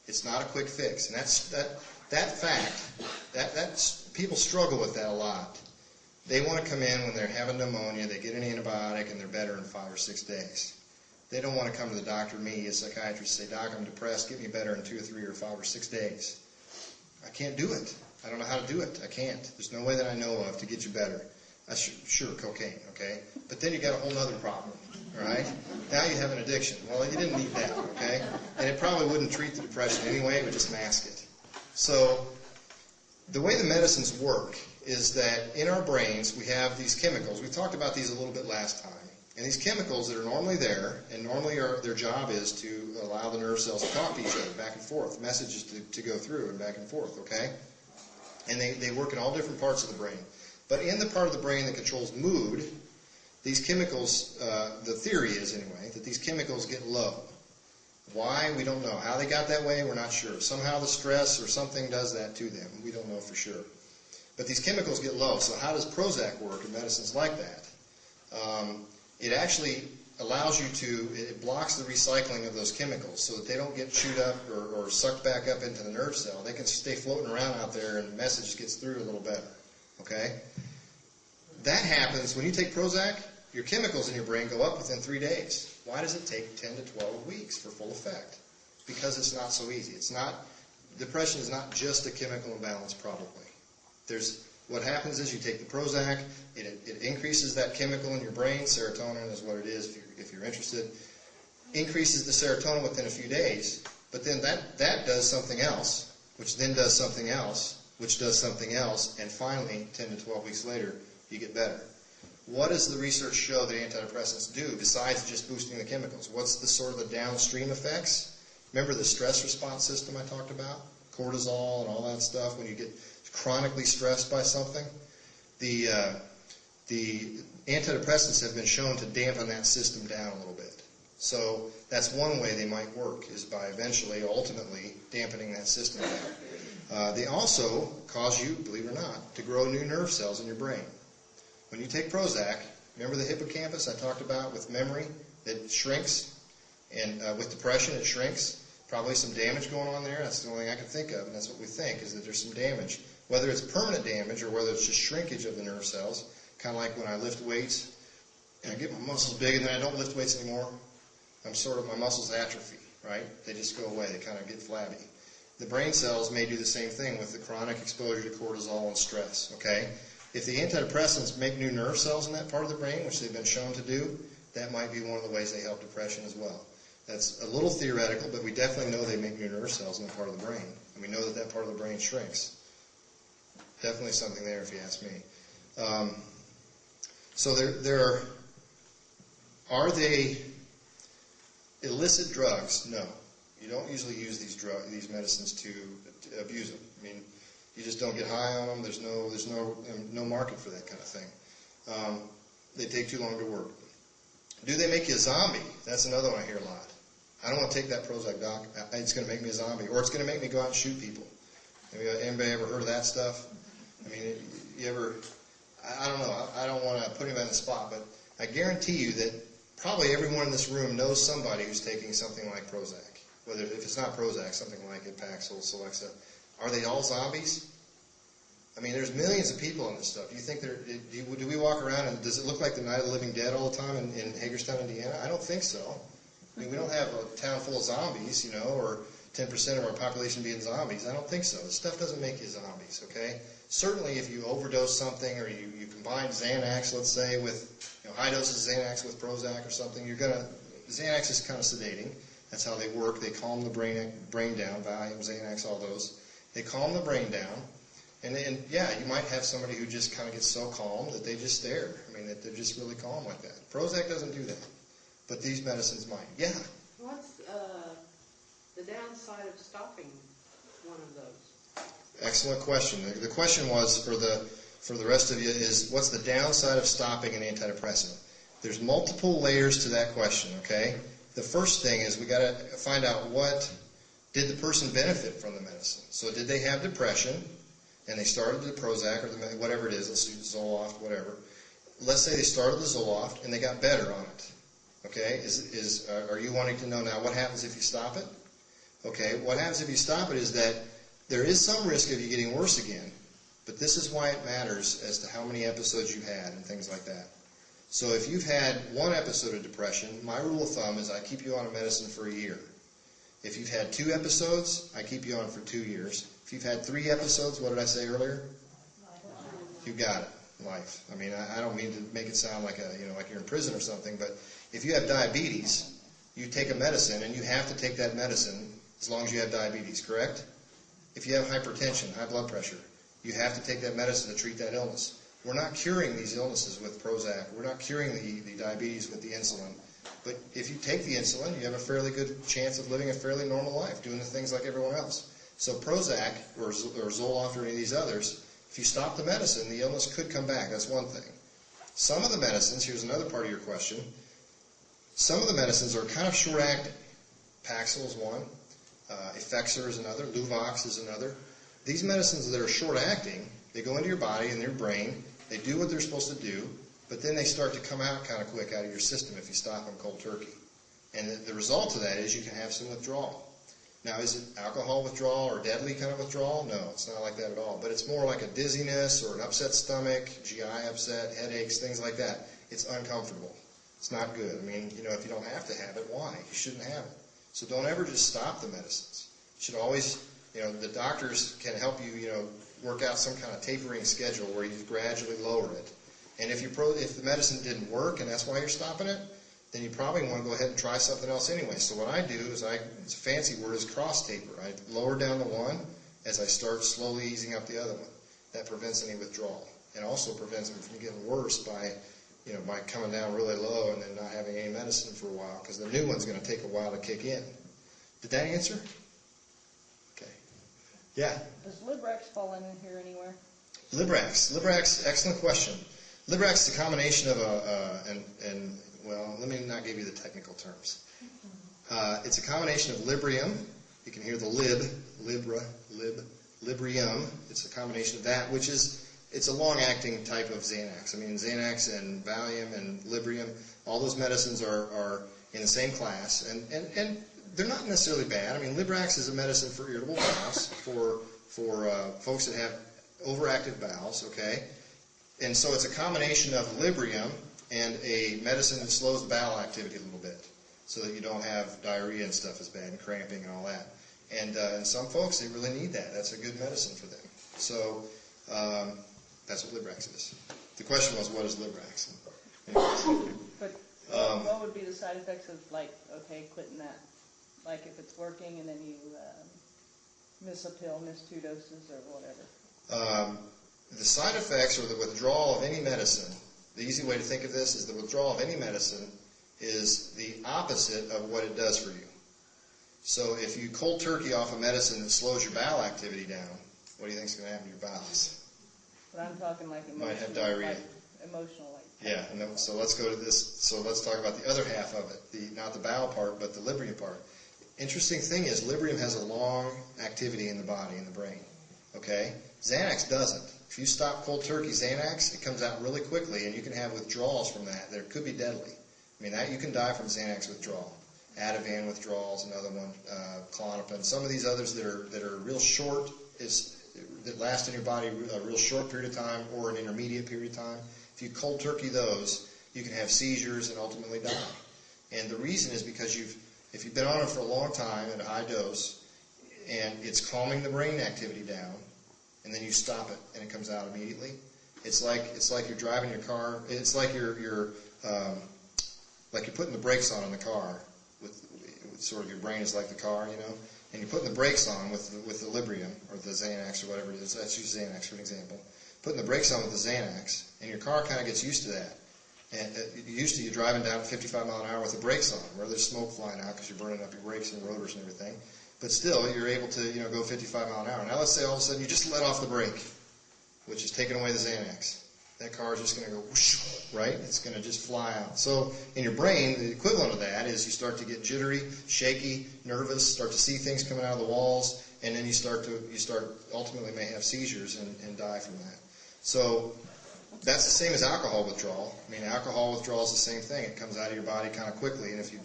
It's not a quick fix, and people struggle with that a lot. They want to come in when they're having pneumonia, they get an antibiotic, and they're better in 5 or 6 days. They don't want to come to the doctor, me, a psychiatrist, say, Doc, I'm depressed, get me better in 2 or 3 or 5 or 6 days. I can't do it. I don't know how to do it. I can't. There's no way that I know of to get you better. Sure, cocaine, okay? But then you got a whole other problem, all right? Now you have an addiction. Well, you didn't need that, okay? And it probably wouldn't treat the depression anyway, it would just mask it. So the way the medicines work is that in our brains we have these chemicals. We talked about these a little bit last time. And these chemicals that are normally there, and normally their job is to allow the nerve cells to talk to each other, back and forth, messages to go through and back and forth, okay? And they work in all different parts of the brain. But in the part of the brain that controls mood, these chemicals, the theory is anyway, that these chemicals get low. Why? We don't know. How they got that way, we're not sure. Somehow the stress or something does that to them. We don't know for sure. But these chemicals get low. So how does Prozac work in medicines like that? It actually allows you to, it blocks the recycling of those chemicals so that they don't get chewed up or sucked back up into the nerve cell. They can stay floating around out there and the message gets through a little better. Okay? That happens when you take Prozac, your chemicals in your brain go up within 3 days. Why does it take 10 to 12 weeks for full effect? Because it's not so easy. It's not, depression is not just a chemical imbalance probably. What happens is you take the Prozac, it increases that chemical in your brain, serotonin is what it is if you're interested, increases the serotonin within a few days, but then that does something else, which then does something else, which does something else, and finally, 10 to 12 weeks later, you get better. What does the research show that antidepressants do besides just boosting the chemicals? What's the sort of the downstream effects? Remember the stress response system I talked about? Cortisol and all that stuff when you get chronically stressed by something? The antidepressants have been shown to dampen that system down a little bit. So that's one way they might work, is by eventually, ultimately, dampening that system down. They also cause you, believe it or not, to grow new nerve cells in your brain. When you take Prozac, remember the hippocampus I talked about with memory that shrinks, and with depression it shrinks? Probably some damage going on there. That's the only thing I can think of, and that's what we think, is that there's some damage. Whether it's permanent damage or whether it's just shrinkage of the nerve cells, kind of like when I lift weights and I get my muscles big and then I don't lift weights anymore, my muscles atrophy, right? They just go away. They kind of get flabby. The brain cells may do the same thing with the chronic exposure to cortisol and stress, okay? If the antidepressants make new nerve cells in that part of the brain, which they've been shown to do, that might be one of the ways they help depression as well. That's a little theoretical, but we definitely know they make new nerve cells in that part of the brain. And we know that that part of the brain shrinks. Definitely something there if you ask me. So are they illicit drugs? No. You don't usually use these medicines to abuse them. I mean, you just don't get high on them. There's no market for that kind of thing. They take too long to work. Do they make you a zombie? That's another one I hear a lot. I don't want to take that Prozac, doc. It's going to make me a zombie, or it's going to make me go out and shoot people. Anybody ever heard of that stuff? I mean, you ever? I don't know. I don't want to put him on the spot, but I guarantee you that probably everyone in this room knows somebody who's taking something like Prozac. Whether if it's not Prozac, something like it, Paxil, Celexa. Are they all zombies? I mean, there's millions of people on this stuff. Do you think do we walk around and does it look like the Night of the Living Dead all the time in Hagerstown, Indiana? I don't think so. I mean, we don't have a town full of zombies, you know, or 10% of our population being zombies. I don't think so. This stuff doesn't make you zombies, okay? Certainly if you overdose something or you combine Xanax, let's say, with high doses of Xanax with Prozac or something, Xanax is kind of sedating. That's how they work. They calm the brain down, Valium, Xanax, all those. They calm the brain down. And yeah, you might have somebody who just kind of gets so calm that they just stare. I mean, that they're just really calm like that. Prozac doesn't do that. But these medicines might. Yeah? What's the downside of stopping one of those? Excellent question. The question was, for the rest of you, is what's the downside of stopping an antidepressant? There's multiple layers to that question, okay? The first thing is we got to find out did the person benefit from the medicine? So did they have depression and they started the Prozac or whatever it is, let's do Zoloft, whatever. Let's say they started the Zoloft and they got better on it. Okay? Are you wanting to know now what happens if you stop it? Okay, what happens if you stop it is that there is some risk of you getting worse again, but this is why it matters as to how many episodes you've had and things like that. So if you've had one episode of depression, my rule of thumb is I keep you on a medicine for a year. If you've had 2 episodes, I keep you on for 2 years. If you've had 3 episodes, what did I say earlier? You got it. Life. I mean, I don't mean to make it sound like like you're in prison or something, but if you have diabetes, you take a medicine and you have to take that medicine as long as you have diabetes, correct? If you have hypertension, high blood pressure, you have to take that medicine to treat that illness. We're not curing these illnesses with Prozac. We're not curing the diabetes with the insulin. But if you take the insulin, you have a fairly good chance of living a fairly normal life, doing the things like everyone else. So Prozac or Zoloft or any of these others, if you stop the medicine, the illness could come back. That's one thing. Some of the medicines, here's another part of your question, some of the medicines are kind of short-acting. Paxil is one, Effexor is another, Luvox is another. These medicines that are short-acting, they go into your body and your brain, they do what they're supposed to do, but then they start to come out kind of quick out of your system if you stop them cold turkey. And the result of that is you can have some withdrawal. Now, is it alcohol withdrawal or deadly kind of withdrawal? No, it's not like that at all. But it's more like a dizziness or an upset stomach, GI upset, headaches, things like that. It's uncomfortable. It's not good. I mean, if you don't have to have it, why? You shouldn't have it. So don't ever just stop the medicines. You should always, the doctors can help you, work out some kind of tapering schedule where you gradually lower it. And if the medicine didn't work and that's why you're stopping it, then you probably want to go ahead and try something else anyway. So what I do is it's a fancy word is cross taper. I lower down the one as I start slowly easing up the other one. That prevents any withdrawal and also prevents them from getting worse by coming down really low and then not having any medicine for a while because the new one's going to take a while to kick in. Did that answer? Okay. Yeah? Does Librax fall in here anywhere? Librax, excellent question. Librax is a combination of well, let me not give you the technical terms. It's a combination of Librium. You can hear the Librium. It's a combination of that, which it's a long-acting type of Xanax. I mean, Xanax and Valium and Librium, all those medicines are in the same class, and they're not necessarily bad. I mean, Librax is a medicine for irritable bowels, for folks that have overactive bowels, okay? And so it's a combination of Librium and a medicine that slows the bowel activity a little bit so that you don't have diarrhea and stuff as bad and cramping and all that. And some folks, they really need that. That's a good medicine for them. So that's what Librax is. The question was, what is Librax? But what would be the side effects of, quitting that? Like if it's working and then you miss a pill, miss 2 doses or whatever? The side effects or the withdrawal of any medicine, the easy way to think of this is the withdrawal of any medicine is the opposite of what it does for you. So if you cold turkey off a medicine that slows your bowel activity down, what do you think is going to happen to your bowels? But I'm talking like emotional. Might have diarrhea. Yeah, so let's go to this. So let's talk about the other half of it, not the bowel part, but the Librium part. Interesting thing is Librium has a long activity in the body, in the brain. Okay? Xanax doesn't. If you stop cold turkey Xanax, it comes out really quickly, and you can have withdrawals from that that could be deadly. I mean, you can die from Xanax withdrawal. Ativan withdrawals, another one, Klonopin. Some of these others that are real short, that last in your body a real short period of time or an intermediate period of time. If you cold turkey those, you can have seizures and ultimately die. And the reason is because if you've been on it for a long time at a high dose, and it's calming the brain activity down, and then you stop it and it comes out immediately. It's like you're driving your car. It's like you're putting the brakes on in the car. With sort of your brain is like the car, and you're putting the brakes on with the Librium or the Xanax or whatever it is. Let's use Xanax for an example. Putting the brakes on with the Xanax, and your car kind of gets used to that. And used to you driving down at 55 mile an hour with the brakes on, where there's smoke flying out because you're burning up your brakes and rotors and everything. But still, you're able to go 55 mile an hour. Now let's say all of a sudden you just let off the brake, which is taking away the Xanax. That car is just going to go whoosh, right? It's going to just fly out. So in your brain, the equivalent of that is you start to get jittery, shaky, nervous, start to see things coming out of the walls, and then you start ultimately may have seizures and die from that. So that's the same as alcohol withdrawal. I mean, alcohol withdrawal is the same thing. It comes out of your body kind of quickly, and if you